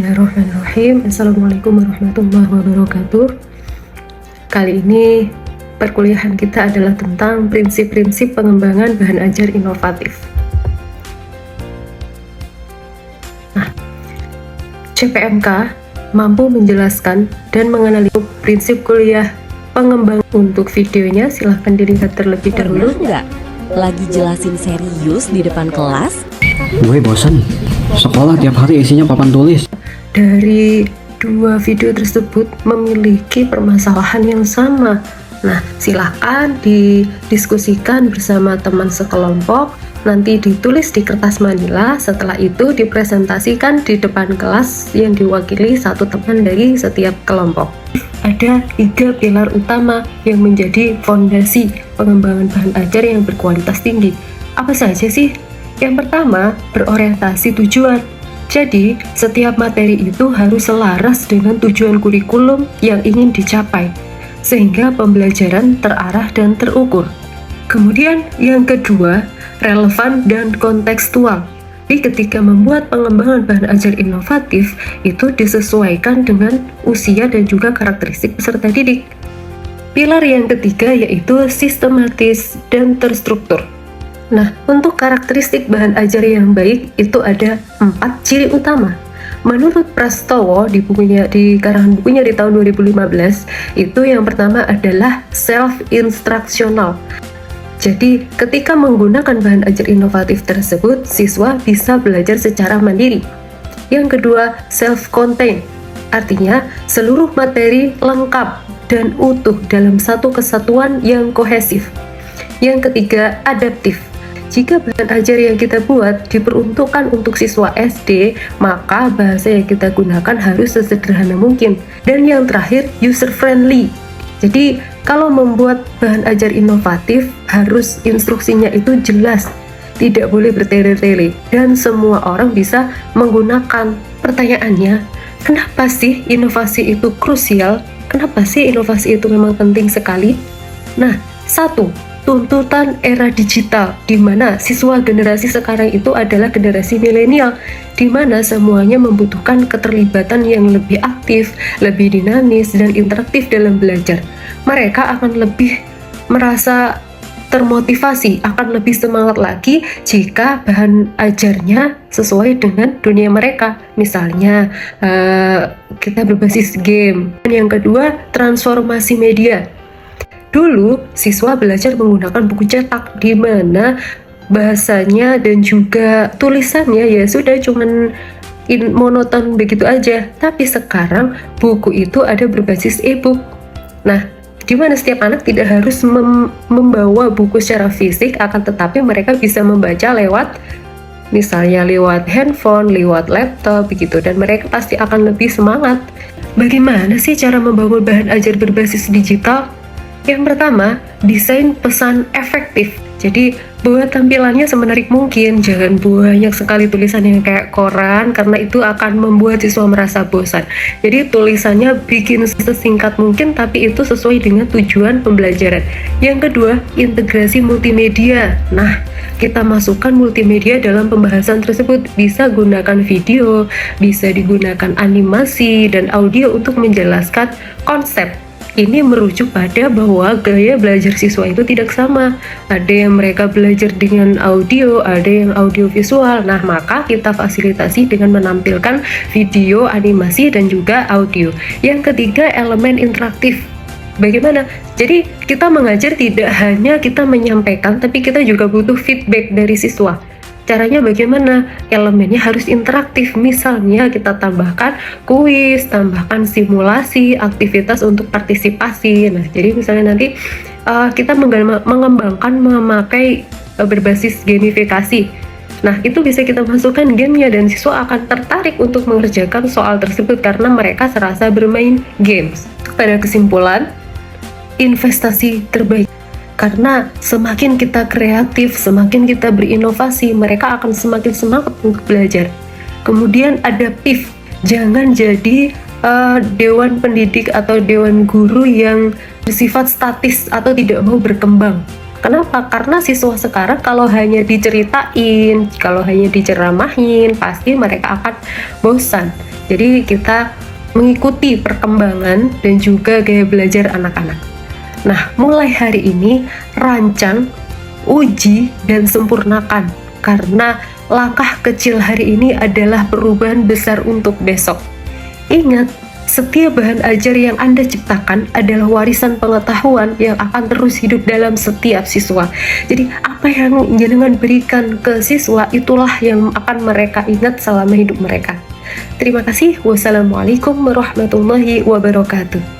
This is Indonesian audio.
Bismillahirrahmanirrahim. Assalamualaikum warahmatullahi wabarakatuh. Kali ini perkuliahan kita adalah tentang prinsip-prinsip pengembangan bahan ajar inovatif. Nah, CPMK mampu menjelaskan dan menganalisis prinsip kuliah pengembangan. Untuk videonya silahkan dilihat terlebih dahulu. Enggak? Lagi jelasin serius di depan kelas? Gue bosan. Sekolah tiap hari isinya papan tulis. Dari dua video tersebut memiliki permasalahan yang sama. Nah, silakan didiskusikan bersama teman sekelompok, nanti ditulis di kertas manila, setelah itu dipresentasikan di depan kelas yang diwakili satu teman dari setiap kelompok. Ada 3 pilar utama yang menjadi fondasi pengembangan bahan ajar yang berkualitas tinggi. Apa saja sih? Yang pertama, berorientasi tujuan. Jadi, setiap materi itu harus selaras dengan tujuan kurikulum yang ingin dicapai, sehingga pembelajaran terarah dan terukur. Kemudian, yang kedua, relevan dan kontekstual. Jadi, ketika membuat pengembangan bahan ajar inovatif, itu disesuaikan dengan usia dan juga karakteristik peserta didik. Pilar yang ketiga yaitu sistematis dan terstruktur. Nah, untuk karakteristik bahan ajar yang baik itu ada 4 ciri utama. Menurut Prastowo di karangan bukunya di tahun 2015, itu yang pertama adalah self-instructional. Jadi, ketika menggunakan bahan ajar inovatif tersebut, siswa bisa belajar secara mandiri. Yang kedua, self-contained. Artinya, seluruh materi lengkap dan utuh dalam satu kesatuan yang kohesif. Yang ketiga, adaptif. Jika bahan ajar yang kita buat diperuntukkan untuk siswa SD, maka bahasa yang kita gunakan harus sesederhana mungkin. Dan yang terakhir, user-friendly. Jadi, kalau membuat bahan ajar inovatif, harus instruksinya itu jelas, tidak boleh bertele-tele, dan semua orang bisa menggunakan. Pertanyaannya, kenapa sih inovasi itu krusial? Kenapa sih inovasi itu memang penting sekali? Nah, satu, tuntutan era digital, di mana siswa generasi sekarang itu adalah generasi milenial, di mana semuanya membutuhkan keterlibatan yang lebih aktif, lebih dinamis, dan interaktif dalam belajar. Mereka akan lebih merasa termotivasi, akan lebih semangat lagi jika bahan ajarnya sesuai dengan dunia mereka. Misalnya, kita berbasis game. Dan yang kedua, transformasi media. Dulu, siswa belajar menggunakan buku cetak, di mana bahasanya dan juga tulisannya ya sudah cuman monoton begitu aja. Tapi sekarang, buku itu ada berbasis e-book. Nah, di mana setiap anak tidak harus membawa buku secara fisik, akan tetapi mereka bisa membaca misalnya lewat handphone, lewat laptop, begitu. Dan mereka pasti akan lebih semangat. Bagaimana sih cara membangun bahan ajar berbasis digital? Yang pertama, desain pesan efektif. Jadi, buat tampilannya semenarik mungkin, jangan banyak sekali tulisan yang kayak koran, karena itu akan membuat siswa merasa bosan. Jadi, tulisannya bikin sesingkat mungkin, tapi itu sesuai dengan tujuan pembelajaran. Yang kedua, integrasi multimedia. Nah, kita masukkan multimedia dalam pembahasan tersebut. Bisa gunakan video, bisa digunakan animasi, dan audio untuk menjelaskan konsep. Ini merujuk pada bahwa gaya belajar siswa itu tidak sama. Ada yang mereka belajar dengan audio, ada yang audio visual. Nah, maka kita fasilitasi dengan menampilkan video, animasi, dan juga audio. Yang ketiga, elemen interaktif. Bagaimana? Jadi, kita mengajar tidak hanya kita menyampaikan, tapi kita juga butuh feedback dari siswa. Caranya bagaimana? Elemennya harus interaktif. Misalnya kita tambahkan kuis, tambahkan simulasi, aktivitas untuk partisipasi. Nah, jadi misalnya nanti kita mengembangkan memakai berbasis gamifikasi. Nah, itu bisa kita masukkan gamenya dan siswa akan tertarik untuk mengerjakan soal tersebut karena mereka serasa bermain games. Pada kesimpulan, investasi terbaik. Karena semakin kita kreatif, semakin kita berinovasi, mereka akan semakin semangat untuk belajar. Kemudian adaptif, jangan jadi dewan pendidik atau dewan guru yang bersifat statis atau tidak mau berkembang. Kenapa? Karena siswa sekarang kalau hanya diceritain, kalau hanya diceramahin, pasti mereka akan bosan. Jadi kita mengikuti perkembangan dan juga gaya belajar anak-anak. Nah, mulai hari ini rancang, uji, dan sempurnakan, karena langkah kecil hari ini adalah perubahan besar untuk besok. Ingat, setiap bahan ajar yang Anda ciptakan adalah warisan pengetahuan yang akan terus hidup dalam setiap siswa. Jadi apa yang jenengan berikan ke siswa, itulah yang akan mereka ingat selama hidup mereka. Terima kasih. Wassalamualaikum warahmatullahi wabarakatuh.